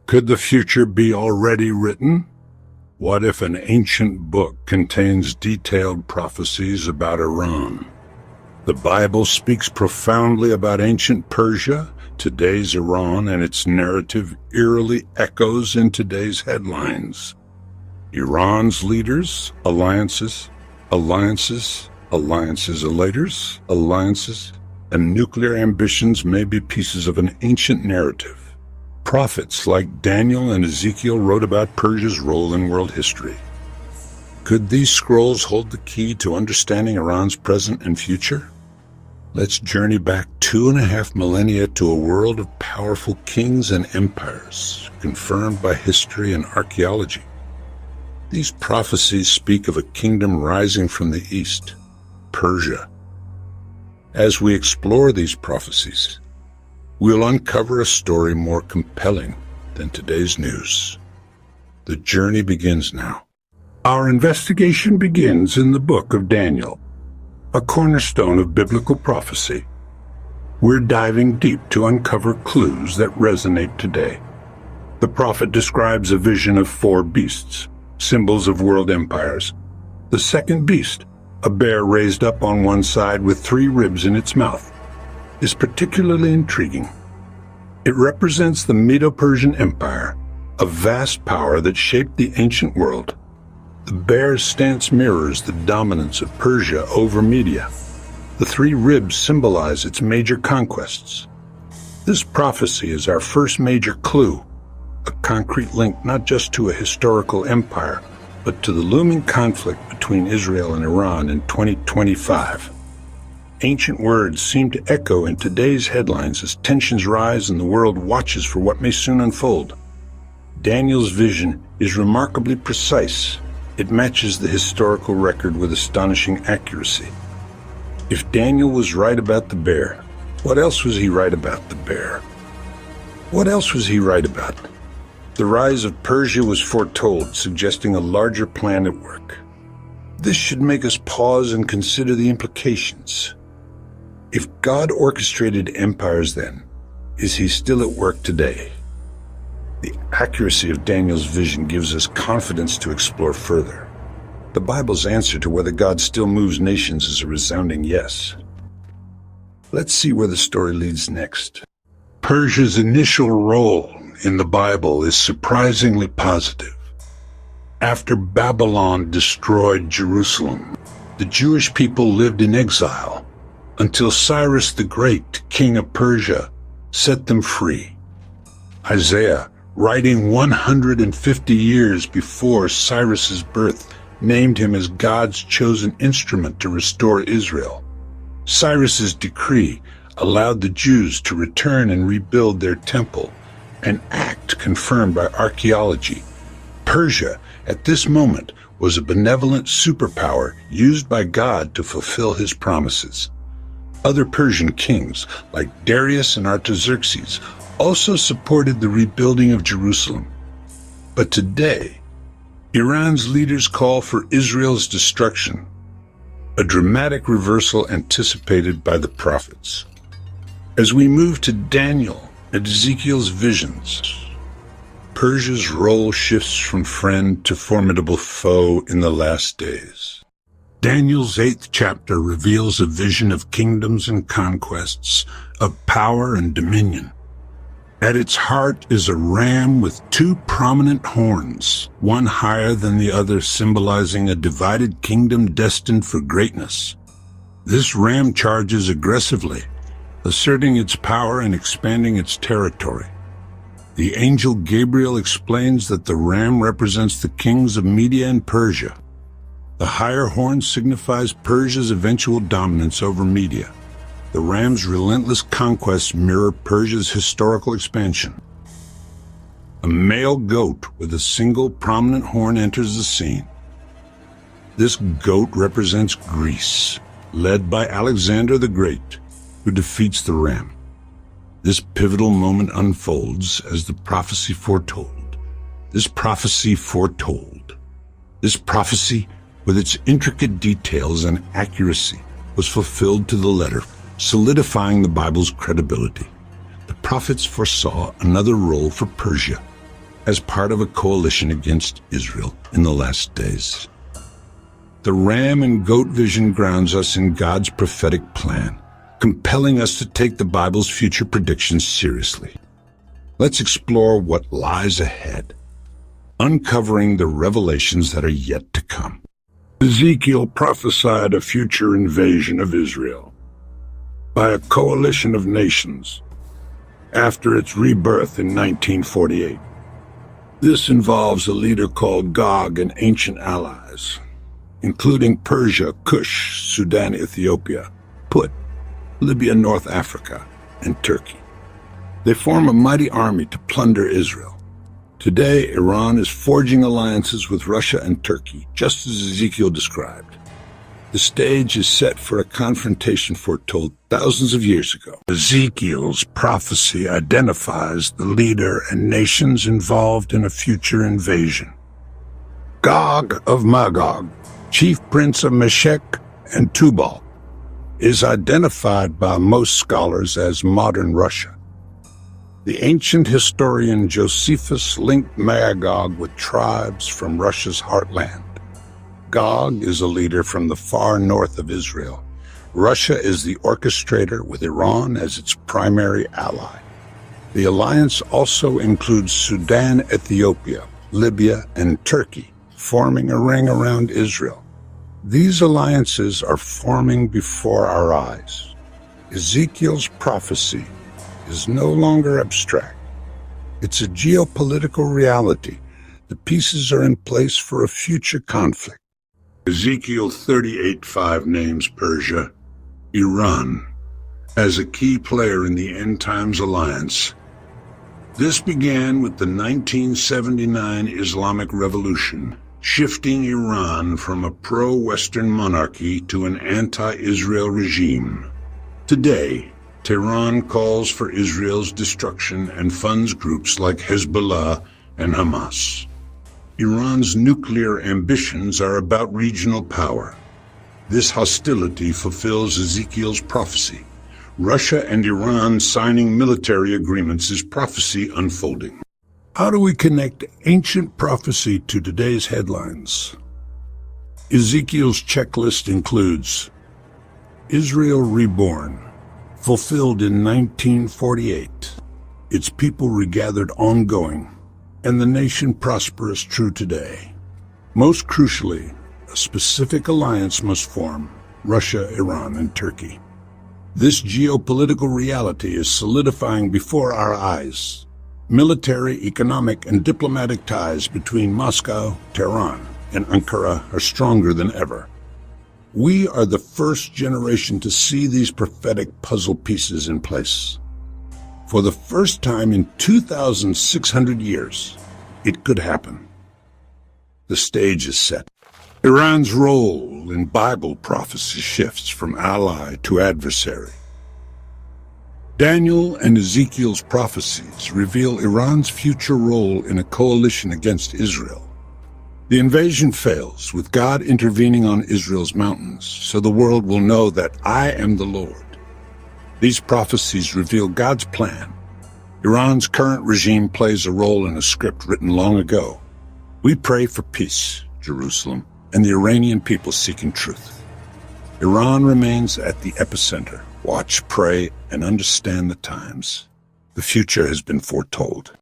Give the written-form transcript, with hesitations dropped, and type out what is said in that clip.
Could the future be already written? What if an ancient book contains detailed prophecies about Iran? The Bible speaks profoundly about ancient Persia, today's Iran, and its narrative eerily echoes in today's headlines. Iran's leaders, alliances, and nuclear ambitions may be pieces of an ancient narrative. Prophets like Daniel and Ezekiel wrote about Persia's role in world history. Could these scrolls hold the key to understanding Iran's present and future? Let's journey back 2.5 millennia to a world of powerful kings and empires, confirmed by history and archaeology. These prophecies speak of a kingdom rising from the east, Persia. As we explore these prophecies, we'll uncover a story more compelling than today's news. The journey begins now. Our investigation begins in the book of Daniel, a cornerstone of biblical prophecy. We're diving deep to uncover clues that resonate today. The prophet describes a vision of 4 beasts, symbols of world empires. The second beast, a bear raised up on one side with 3 ribs in its mouth, is particularly intriguing. It represents the Medo-Persian Empire, a vast power that shaped the ancient world. The bear's stance mirrors the dominance of Persia over Media. The 3 ribs symbolize its major conquests. This prophecy is our first major clue, a concrete link not just to a historical empire, but to the looming conflict between Israel and Iran in 2025. Ancient words seem to echo in today's headlines as tensions rise and the world watches for what may soon unfold. Daniel's vision is remarkably precise. It matches the historical record with astonishing accuracy. If Daniel was right about the bear, what else was he right about the bear? What else was he right about? The rise of Persia was foretold, suggesting a larger plan at work. This should make us pause and consider the implications. If God orchestrated empires then, is he still at work today? The accuracy of Daniel's vision gives us confidence to explore further. The Bible's answer to whether God still moves nations is a resounding yes. Let's see where the story leads next. Persia's initial role in the Bible is surprisingly positive. After Babylon destroyed Jerusalem, the Jewish people lived in exile until Cyrus the Great, king of Persia, set them free. Isaiah, writing 150 years before Cyrus's birth, named him as God's chosen instrument to restore Israel. Cyrus's decree allowed the Jews to return and rebuild their temple, an act confirmed by archaeology. Persia, at this moment, was a benevolent superpower used by God to fulfill his promises. Other Persian kings, like Darius and Artaxerxes, also supported the rebuilding of Jerusalem. But today, Iran's leaders call for Israel's destruction, a dramatic reversal anticipated by the prophets. As we move to Daniel and Ezekiel's visions, Persia's role shifts from friend to formidable foe in the last days. Daniel's 8th chapter reveals a vision of kingdoms and conquests, of power and dominion. At its heart is a ram with 2 prominent horns, one higher than the other, symbolizing a divided kingdom destined for greatness. This ram charges aggressively, asserting its power and expanding its territory. The angel Gabriel explains that the ram represents the kings of Media and Persia. The higher horn signifies Persia's eventual dominance over Media. The ram's relentless conquests mirror Persia's historical expansion. A male goat with a single prominent horn enters the scene. This goat represents Greece, led by Alexander the Great, who defeats the ram. This pivotal moment unfolds as the prophecy foretold. This prophecy, with its intricate details and accuracy, was fulfilled to the letter, solidifying the Bible's credibility. The prophets foresaw another role for Persia, as part of a coalition against Israel in the last days. The ram and goat vision grounds us in God's prophetic plan, compelling us to take the Bible's future predictions seriously. Let's explore what lies ahead, uncovering the revelations that are yet to come. Ezekiel prophesied a future invasion of Israel by a coalition of nations after its rebirth in 1948. This involves a leader called Gog and ancient allies, including Persia, Cush, Sudan, Ethiopia, Put, Libya, North Africa, and Turkey. They form a mighty army to plunder Israel. Today, Iran is forging alliances with Russia and Turkey, just as Ezekiel described. The stage is set for a confrontation foretold thousands of years ago. Ezekiel's prophecy identifies the leader and nations involved in a future invasion. Gog of Magog, chief prince of Meshech and Tubal, is identified by most scholars as modern Russia. The ancient historian Josephus linked Magog with tribes from Russia's heartland. Gog is a leader from the far north of Israel. Russia is the orchestrator, with Iran as its primary ally. The alliance also includes Sudan, Ethiopia, Libya, and Turkey, forming a ring around Israel. These alliances are forming before our eyes. Ezekiel's prophecy is no longer abstract. It's a geopolitical reality. The pieces are in place for a future conflict. Ezekiel 38:5 names Persia, Iran, as a key player in the End Times Alliance. This began with the 1979 Islamic Revolution, shifting Iran from a pro-Western monarchy to an anti-Israel regime. Today, Tehran calls for Israel's destruction and funds groups like Hezbollah and Hamas. Iran's nuclear ambitions are about regional power. This hostility fulfills Ezekiel's prophecy. Russia and Iran signing military agreements is prophecy unfolding. How do we connect ancient prophecy to today's headlines? Ezekiel's checklist includes Israel reborn, fulfilled in 1948, its people regathered ongoing, and the nation prosperous true today. Most crucially, a specific alliance must form: Russia, Iran, and Turkey. This geopolitical reality is solidifying before our eyes. Military, economic, and diplomatic ties between Moscow, Tehran, and Ankara are stronger than ever. We are the first generation to see these prophetic puzzle pieces in place. For the first time in 2,600 years, it could happen. The stage is set. Iran's role in Bible prophecy shifts from ally to adversary. Daniel and Ezekiel's prophecies reveal Iran's future role in a coalition against Israel. The invasion fails, with God intervening on Israel's mountains, so the world will know that I am the Lord. These prophecies reveal God's plan. Iran's current regime plays a role in a script written long ago. We pray for peace, Jerusalem, and the Iranian people seeking truth. Iran remains at the epicenter. Watch, pray, and understand the times. The future has been foretold.